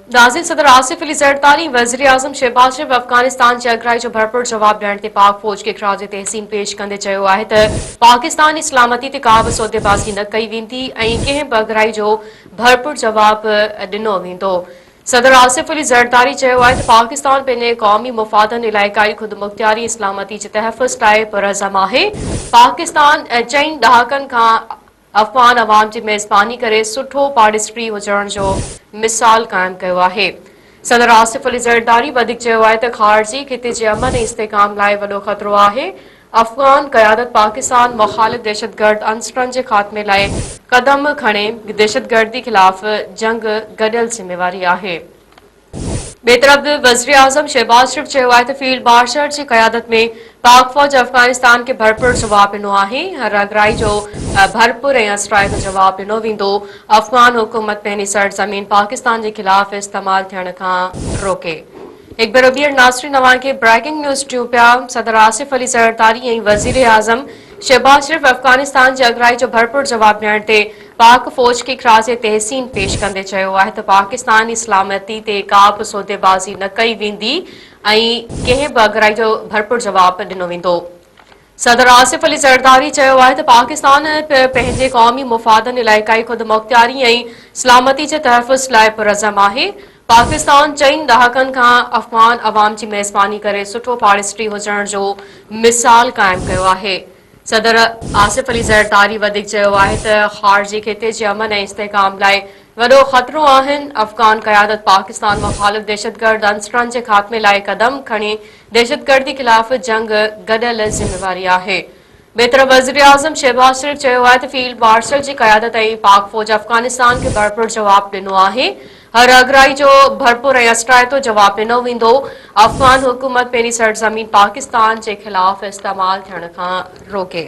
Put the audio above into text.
नाज़रीन, सदर आसिफ अली ज़रदारी वज़ीर आज़म शहबाज शरीफ़ अफ़गानिस्तान जे अगराई जो भरपूर जवाब ॾियण ते पाक फ़ौज खे ख़राज तहसीन पेश कंदे चयो आहे त पाकिस्तानी सलामती ते का बि सौदेबाज़ी न कई वेंदी ऐं कंहिं बि अगराई जो भरपूर जवाब ॾिनो वेंदो। सदर आसिफ अली ज़रदारी चयो आहे त पाकिस्तान पंहिंजे क़ौमी मुफ़ादनि, इलाइक़ाई ख़ुदमुख़्तियारी, इस्लामती जे तहफ़्फ़ुज़ लाइ पुरअज़म आहे। पाकिस्तान 4 ॾहाकनि खां अफ़गान अवाम जी मेज़बानी करे सुठो पार्टिस्ट्री हुजण जो मिसाल क़ाइम कयो आहे। सदर आसिफ अली ज़रदारी वधीक चयो आहे त ख़ारिजी खिते जे अमन ऐं इस्तेहकाम लाइ वॾो ख़तरो आहे। अफ़गान क़यादत पाकिस्तान मुख़ालिफ़ दहशतगर्द अंसरनि जे ख़ात्मे लाइ क़दम खणे। दहशतगर्दी ख़िलाफ़ जंग गॾियल ज़िम्मेवारी आहे। ॿिए तरफ़ वज़ीर आज़म शहबाज शरीफ़ चयो आहे त फील्ड मार्शल जी क़यादत में पाक फ़ौज अफ़गानिस्तान खे भरपूर जवाब ॾिनो आहे। हर अगराई जो भरपूर ऐं असराइतो जवाब ॾिनो वेंदो। अफ़गान हुकूमत पंहिंजी सरज़मीन पाकिस्तान जे ख़िलाफ़ इस्तेमाल थियण खां रोके। एक बार ॿीहर नाज़रीन अवां खे ब्रेकिंग न्यूज़ ॾियूं पिया। सदर आसिफ अली ज़रदारी ऐं वज़ीर आज़म शहबाज शरीफ़ अफ़गानिस्तान जे अगराई जो भरपूर जवाब ॾियण ते पाक फ़ौज खे ख़राज तहसीन पेश कंदे चयो आहे त पाकिस्तानी सलामती ते का बि सौदेबाज़ी न कई वेंदी ऐं कंहिं बि अगराई जो भरपूर जवाब ॾिनो वेंदो। सदर आसिफ अली ज़रदारी चयो आहे त पाकिस्तान पंहिंजे क़ौमी मुफ़ादनि, इलाइक़ाई ख़ुदमुख़्तियारी ऐं सलामती जे तहफ़्फ़ुज़ लाइ पुरअज़म आहे। पाकिस्तान 4 ॾहाकनि खां अफ़गान अवाम जी मेज़बानी करे सुठो पार्टिस्ट्री हुजण जो मिसाल क़ाइम कयो आहे। सदर आसिफ अली ज़रदारी वधीक चयो आहे त ख़ारिजी खिते जे अमन ऐं इस्तेहकाम लाइ वॾो ख़तरो आहिनि। अफ़गान क़यादत पाकिस्तान मुख़ालिफ़ दहशतगर्द अंसरनि जे ख़ात्मे लाइ क़दम खणे। दहशतगर्दी ख़िलाफ़ जंग गॾियल ज़िम्मेवारी आहे। ॿिए तरफ़ वज़ीर आज़म शहबाज शरीफ़ चयो आहे त फील्ड मार्शल जी क़यादत ऐं पाक फ़ौज अफ़गानिस्तान खे भरपूर जवाब ॾिनो आहे। हर अगराई जो भरपूर ऐं असराइतो जवाब ॾिनो वेंदो। अफ़गान हुकूमत पंहिंजी सरज़मीन पाकिस्तान जे ख़िलाफ़ इस्तेमाल थियण खां रोके।